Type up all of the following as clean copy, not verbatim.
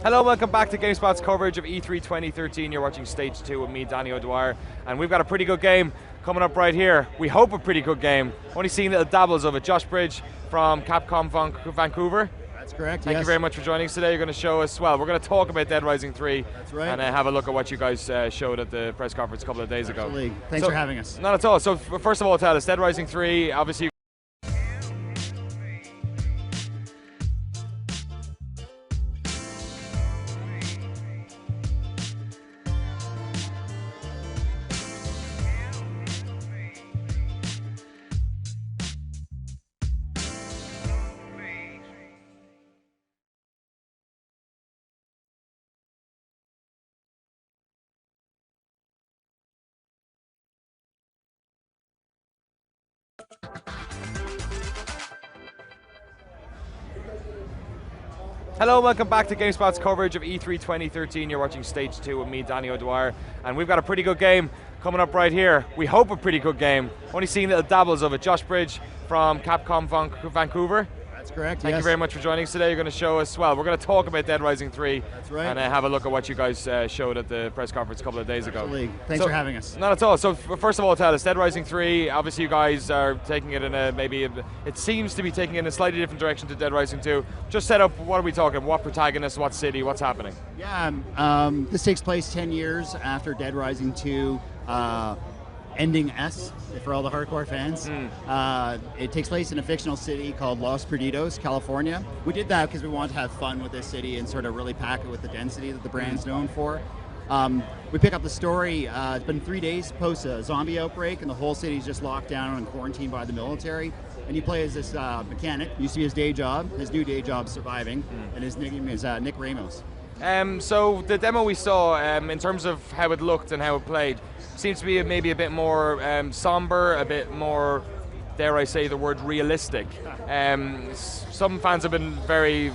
Hello, welcome back to GameSpot's coverage of E3 2013. You're watching Stage 2 with me, Danny O'Dwyer, and we've got a pretty good game coming up right here. We hope a pretty good game. Only seen little dabbles of it. Josh Bridge from Capcom Vancouver. That's correct, Thank you very much for joining us today. You're going to show us, well, we're going to talk about Dead Rising 3. That's right. And have a look at what you guys showed at the press conference a couple of days ago. Absolutely. Thanks for having us. Not at all. So first of all, tell us, Dead Rising 3, obviously. Hello, welcome back to GameSpot's coverage of E3 2013. You're watching Stage 2 with me, Danny O'Dwyer, and we've got a pretty good game coming up right here. We hope a pretty good game. Only seen little dabbles of it. Josh Bridge from Capcom Vancouver. That's correct, Thank you very much for joining us today. You're going to show us, well, we're going to talk about Dead Rising 3. That's right. And have a look at what you guys showed at the press conference a couple of days Absolutely. ago. Thanks for having us. Not at all. So first of all, tell us, Dead Rising 3, obviously you guys are taking it in it seems to be taking it in a slightly different direction to Dead Rising 2. Just set up, what are we talking? What protagonist, what city, what's happening? Yeah, this takes place 10 years after Dead Rising 2. Ending S for all the hardcore fans. It takes place in a fictional city called Los Perdidos, California. We did that because we wanted to have fun with this city and sort of really pack it with the density that the brand's known for. We pick up the story, it's been 3 days post a zombie outbreak and the whole city's just locked down and quarantined by the military. And you play as this mechanic, used to be his day job, his new day job surviving, and his name is Nick Ramos. So the demo we saw, in terms of how it looked and how it played, seems to be maybe a bit more somber, a bit more, dare I say the word, realistic. Some fans have been very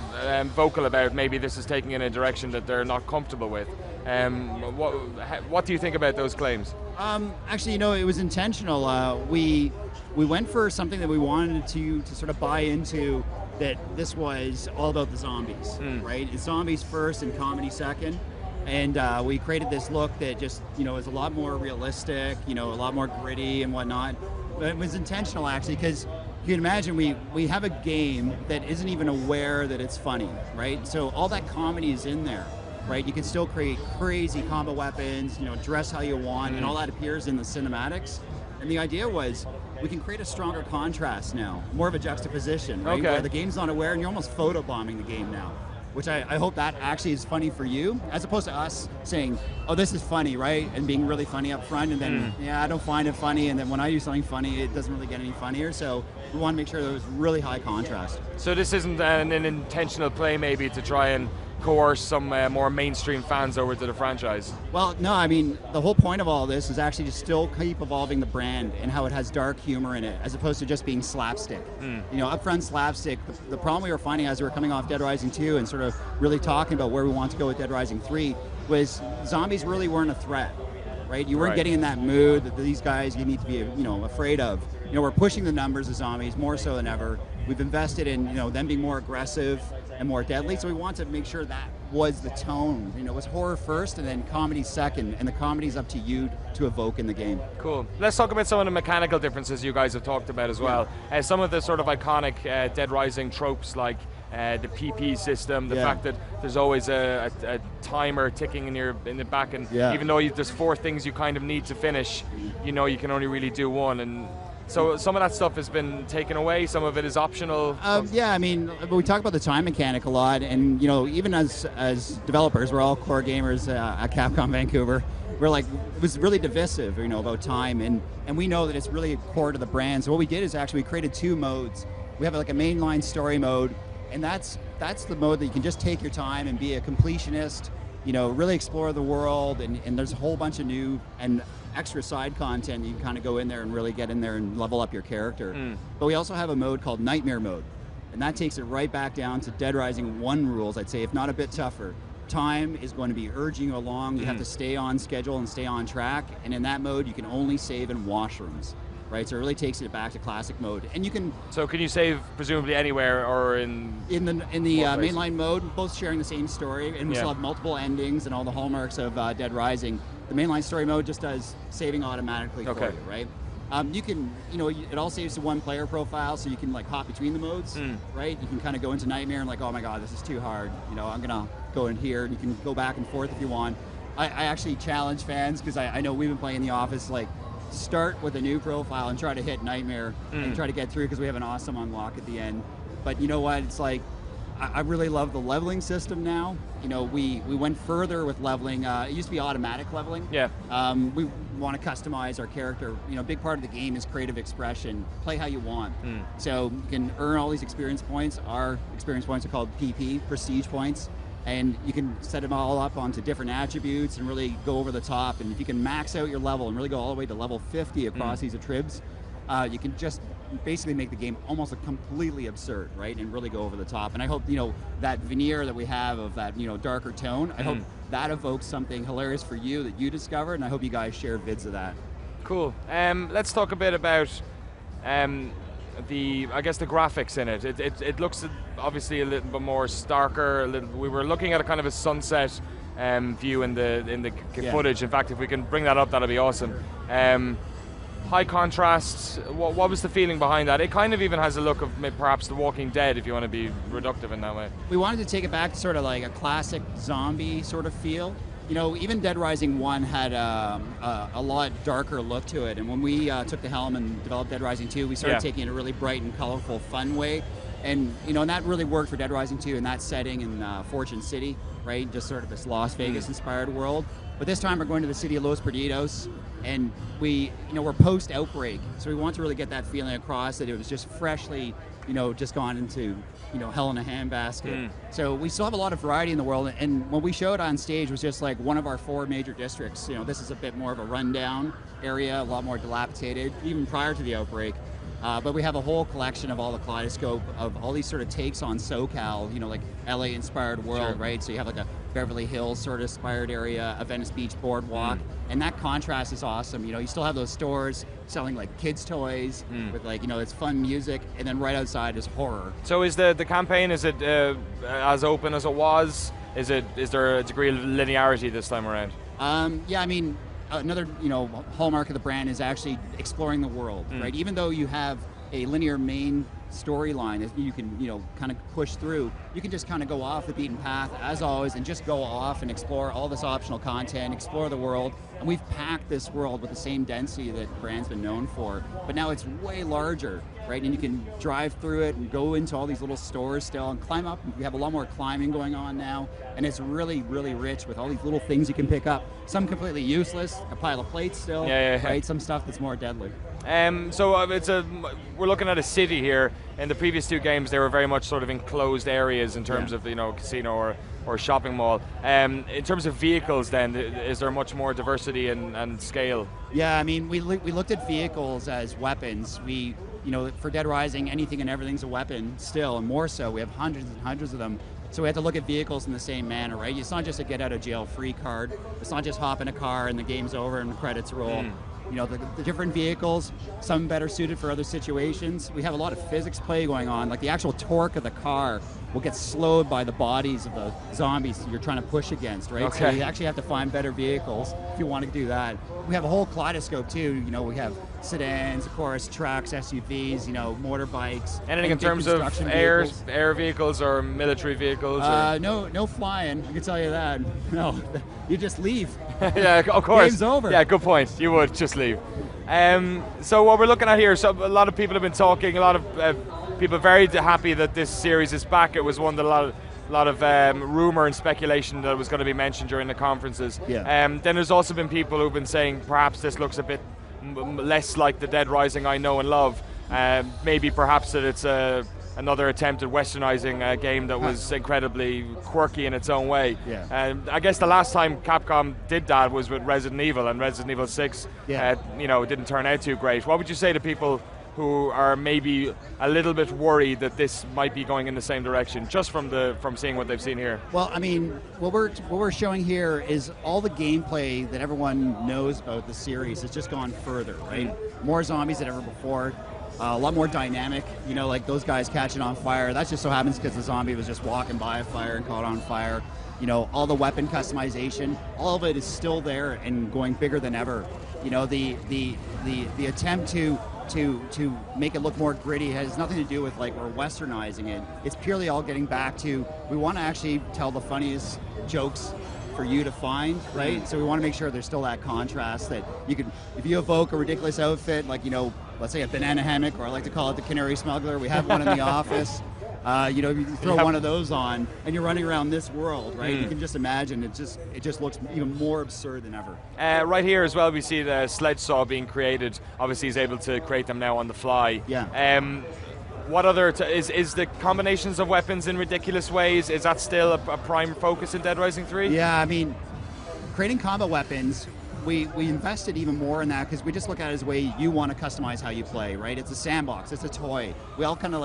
vocal about maybe this is taking in a direction that they're not comfortable with. What do you think about those claims? Actually, it was intentional. We went for something that we wanted to sort of buy into, that this was all about the zombies, right? It's zombies first and comedy second. And we created this look that just, is a lot more realistic, a lot more gritty and whatnot. But it was intentional, actually, because you can imagine we have a game that isn't even aware that it's funny, right? So all that comedy is in there, right? You can still create crazy combo weapons, dress how you want, and all that appears in the cinematics. And the idea was, we can create a stronger contrast now, more of a juxtaposition, right? Okay. Where the game's not aware and you're almost photobombing the game now. Which I hope that actually is funny for you, as opposed to us saying, oh, this is funny, right? And being really funny up front, and then, yeah, I don't find it funny, and then when I do something funny, it doesn't really get any funnier, so we want to make sure there was really high contrast. So this isn't an intentional play maybe to try and coerce some more mainstream fans over to the franchise? Well, no, I mean, the whole point of all this is actually to still keep evolving the brand and how it has dark humor in it, as opposed to just being slapstick. Upfront slapstick, the problem we were finding as we were coming off Dead Rising 2 and sort of really talking about where we want to go with Dead Rising 3 was zombies really weren't a threat, right? You weren't getting in that mood that these guys you need to be, afraid of. We're pushing the numbers of zombies more so than ever. We've invested in, them being more aggressive and more deadly, so we want to make sure that was the tone. It was horror first and then comedy second, and the comedy's up to you to evoke in the game. Cool. Let's talk about some of the mechanical differences you guys have talked about as well. Some of the sort of iconic Dead Rising tropes, like the PP system, the fact that there's always a timer ticking in the back, and even though there's 4 things you kind of need to finish, you can only really do one. And so some of that stuff has been taken away, some of it is optional. Yeah, I mean, we talk about the time mechanic a lot, and even as developers, we're all core gamers at Capcom Vancouver. We're like, it was really divisive, about time, and we know that it's really core to the brand. So what we did is actually we created 2 modes. We have like a mainline story mode, and that's the mode that you can just take your time and be a completionist, really explore the world, and there's a whole bunch of new and extra side content. You can kind of go in there and really get in there and level up your character. But we also have a mode called Nightmare Mode, and that takes it right back down to Dead Rising 1 rules, I'd say, if not a bit tougher. Time is going to be urging you along. You have to stay on schedule and stay on track, and in that mode you can only save in washrooms. right? So it really takes it back to classic mode, and you can. So can you save presumably anywhere or in the mainline mode, both sharing the same story, and we still have multiple endings and all the hallmarks of Dead Rising. The mainline story mode just does saving automatically for you, right? You can, it all saves to one player profile, so you can like hop between the modes, right? You can kind of go into Nightmare and like, oh my god, this is too hard. I'm gonna go in here, and you can go back and forth if you want. I actually challenge fans, because I know we've been playing in the office, like start with a new profile and try to hit Nightmare and try to get through, because we have an awesome unlock at the end. But you know what? It's like, I really love the leveling system now. We went further with leveling. It used to be automatic leveling. Yeah. We want to customize our character. A big part of the game is creative expression. Play how you want. So you can earn all these experience points. Our experience points are called PP, prestige points. And you can set them all up onto different attributes and really go over the top. And if you can max out your level and really go all the way to level 50 across these attributes, you can just basically make the game almost completely absurd, right? And really go over the top. And I hope, that veneer that we have of that, darker tone, I hope that evokes something hilarious for you that you discovered, and I hope you guys share vids of that. Cool. Let's talk a bit about the graphics in it. It looks obviously a little bit more starker. We were looking at a kind of a sunset view in the footage. In fact, if we can bring that up, that'll be awesome. High contrast. What was the feeling behind that? It kind of even has a look of perhaps The Walking Dead, if you want to be reductive in that way. We wanted to take it back to sort of like a classic zombie sort of feel. Even Dead Rising 1 had a lot darker look to it, and when we took the helm and developed Dead Rising 2, we started taking it in a really bright and colorful, fun way. And and that really worked for Dead Rising 2 in that setting in Fortune City, right? Just sort of this Las Vegas-inspired world. But this time we're going to the city of Los Perdidos, and we're post-outbreak, so we want to really get that feeling across that it was just freshly, just gone into, hell in a handbasket. So we still have a lot of variety in the world, and what we showed on stage was just like one of our 4 major districts. This is a bit more of a rundown area, a lot more dilapidated, even prior to the outbreak. But we have a whole collection of all the kaleidoscope of all these sort of takes on SoCal, like LA-inspired world, right? So you have like a Beverly Hills sort of inspired area, a Venice Beach boardwalk, and that contrast is awesome. You still have those stores selling like kids' toys with like, it's fun music, and then right outside is horror. So is the campaign, is it as open as it was? Is there a degree of linearity this time around? Another hallmark of the brand is actually exploring the world, right? Even though you have a linear main storyline that you can kind of push through, you can just kind of go off the beaten path as always and just go off and explore all this optional content, explore the world. And we've packed this world with the same density that the brand's been known for, but now it's way larger, right? And you can drive through it and go into all these little stores still and climb up. We have a lot more climbing going on now, and it's really, really rich with all these little things you can pick up. Some completely useless, a pile of plates still, right? Some stuff that's more deadly. We're looking at a city here. In the previous 2 games, they were very much sort of enclosed areas in terms of casino or shopping mall. In terms of vehicles, then, is there much more diversity and scale? Yeah, we looked at vehicles as weapons. For Dead Rising, anything and everything's a weapon still, and more so. We have hundreds and hundreds of them. So we have to look at vehicles in the same manner, right? It's not just a get out of jail free card. It's not just hop in a car and the game's over and the credits roll. The different vehicles, some better suited for other situations. We have a lot of physics play going on, like the actual torque of the car will get slowed by the bodies of the zombies you're trying to push against, right? Okay. So you actually have to find better vehicles if you want to do that. We have a whole kaleidoscope too. We have sedans, of course, trucks, SUVs, motorbikes. Anything in terms of air vehicles or military vehicles? No flying, I can tell you that. No, you just leave. Yeah, of course. Game's over. Yeah, good point. You would just leave. So what we're looking at here, so a lot of people have been talking, a lot of people are very happy that this series is back. It was one that a lot of rumor and speculation that was going to be mentioned during the conferences. Then there's also been people who've been saying perhaps this looks a bit less like the Dead Rising I know and love. Maybe perhaps that it's another attempt at westernizing a game that was incredibly quirky in its own way. I guess the last time Capcom did that was with Resident Evil, and Resident Evil 6 didn't turn out too great. What would you say to people who are maybe a little bit worried that this might be going in the same direction, just from seeing what they've seen here? Well, what we're showing here is all the gameplay that everyone knows about the series has just gone further, right? more zombies than ever before. A lot more dynamic, like those guys catching on fire. That just so happens because the zombie was just walking by a fire and caught on fire. All the weapon customization, all of it is still there and going bigger than ever. The attempt to make it look more gritty has nothing to do with like we're westernizing it. It's purely all getting back to, we want to actually tell the funniest jokes for you to find, right? So we want to make sure there's still that contrast that you can, if you evoke a ridiculous outfit, like, let's say a banana hammock, or I like to call it the canary smuggler. We have one in the office. You throw one of those on, and you're running around this world, right? You can just imagine it just looks even more absurd than ever. Right here as well, we see the sledge saw being created. Obviously, he's able to create them now on the fly. Yeah. What other is the combinations of weapons in ridiculous ways? Is that still a prime focus in Dead Rising 3? Yeah, I mean, creating combat weapons. We invested even more in that because we just look at it as a way you want to customize how you play, right? It's a sandbox, it's a toy. We all kind of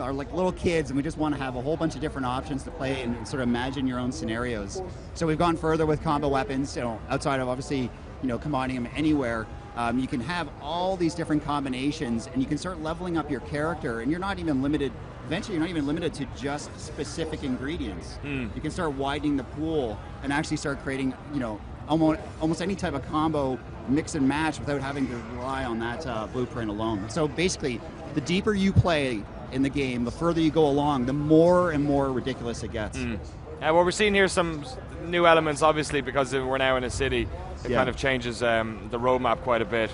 are like little kids, and we just want to have a whole bunch of different options to play and sort of imagine your own scenarios. So we've gone further with combat weapons, outside of obviously, combining them anywhere. You can have all these different combinations, and you can start leveling up your character, and you're not even limited. Eventually, you're not even limited to just specific ingredients. You can start widening the pool and actually start creating, almost any type of combo mix and match without having to rely on that blueprint alone. So basically, the deeper you play in the game, the further you go along, the more and more ridiculous it gets. Well, we're seeing here some new elements, obviously, because we're now in a city. It kind of changes the roadmap quite a bit.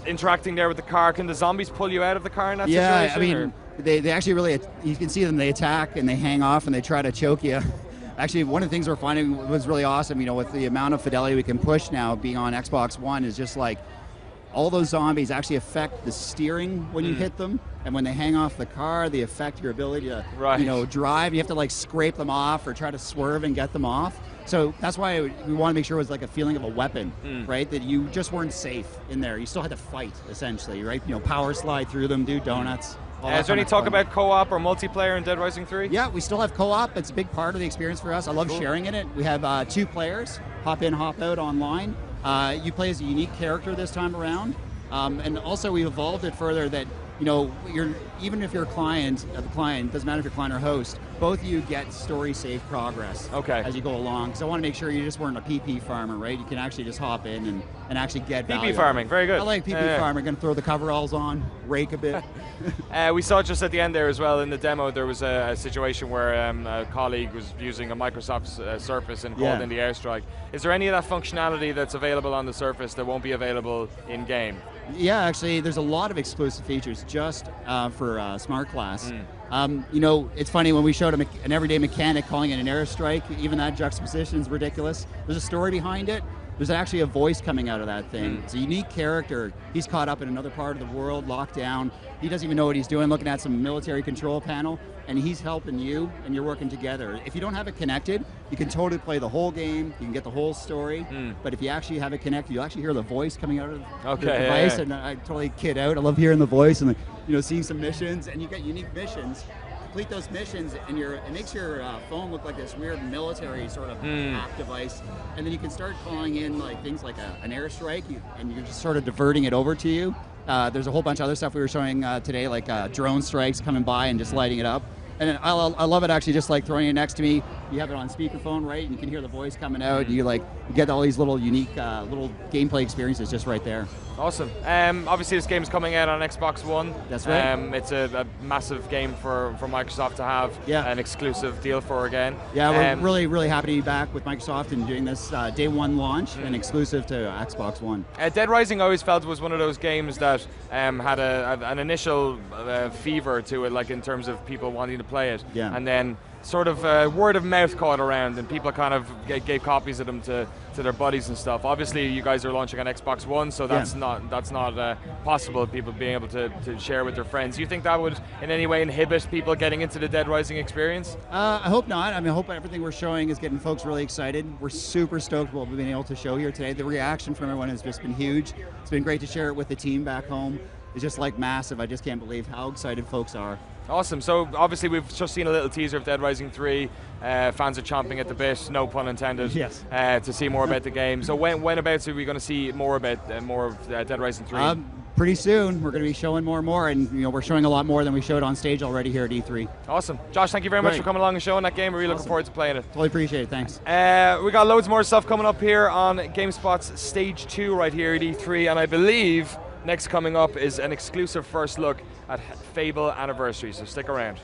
Interacting there with the car, can the zombies pull you out of the car in that situation? Yeah, I mean, they actually really, you can see them, they attack and they hang off and they try to choke you. Actually, one of the things we're finding was really awesome, with the amount of fidelity we can push now being on Xbox One, is just like all those zombies actually affect the steering when you hit them, and when they hang off the car, they affect your ability to drive. You have to like scrape them off or try to swerve and get them off. So that's why we want to make sure it was like a feeling of a weapon, right? That you just weren't safe in there. You still had to fight, essentially, right? Power slide through them, do donuts. Is there any talk about co-op or multiplayer in Dead Rising 3? Yeah, we still have co-op. It's a big part of the experience for us. I love sharing in it. We have 2 players, hop in, hop out online. You play as a unique character this time around. And also we evolved it further that, even if you're a client, doesn't matter if you're client or host, both of you get story safe progress as you go along. So I want to make sure you just weren't a PP farmer, right? You can actually just hop in and actually get value. PP farming, very good. I like PP farming. Going to throw the coveralls on, rake a bit. We saw just at the end there as well in the demo, there was a situation where a colleague was using a Microsoft Surface and called in the airstrike. Is there any of that functionality that's available on the Surface that won't be available in game? Yeah, actually, there's a lot of exclusive features just for Smart Class. It's funny, when we showed an everyday mechanic calling it an airstrike, even that juxtaposition is ridiculous. There's a story behind it. There's actually a voice coming out of that thing. It's a unique character. He's caught up in another part of the world, locked down. He doesn't even know what he's doing, looking at some military control panel, and he's helping you, and you're working together. If you don't have it connected, you can totally play the whole game, you can get the whole story, but if you actually have it connected, you'll actually hear the voice coming out of the device, and I totally kid out. I love hearing the voice and seeing some missions, and you get unique missions. Complete those missions, and it makes your phone look like this weird military sort of app device, and then you can start calling in like things like an airstrike, and you're just sort of diverting it over to you. There's a whole bunch of other stuff we were showing today, like drone strikes coming by and just lighting it up. And I love it, actually, just like throwing it next to me. You have it on speakerphone, right? And you can hear the voice coming out. You get all these little unique little gameplay experiences just right there. Awesome. Obviously, this game is coming out on Xbox One. That's right. It's a massive game for Microsoft to have an exclusive deal for again. Yeah, we're really, really happy to be back with Microsoft and doing this day one launch and exclusive to Xbox One. Dead Rising, I always felt, was one of those games that had an initial fever to it, like in terms of people wanting to play it. Yeah. And then sort of word of mouth caught around, and people kind of gave copies of them to their buddies and stuff. Obviously, you guys are launching on Xbox One, so that's not possible. People being able to share with their friends. Do you think that would in any way inhibit people getting into the Dead Rising experience? I hope not. I mean, I hope everything we're showing is getting folks really excited. We're super stoked what we've been able to show here today. The reaction from everyone has just been huge. It's been great to share it with the team back home. is just like massive. I just can't believe how excited folks are. Awesome. So obviously we've just seen a little teaser of Dead Rising 3. Fans are chomping at the bit, no pun intended, yes. To see more about the game. So when about are we going to see more about more of Dead Rising 3? Pretty soon. We're going to be showing more and more, and we're showing a lot more than we showed on stage already here at E3. Awesome. Josh, thank you very much for coming along and showing that game. We're really looking forward to playing it. Totally appreciate it. Thanks. We got loads more stuff coming up here on GameSpot's Stage 2 right here at E3, and I believe next coming up is an exclusive first look at Fable Anniversary, so stick around.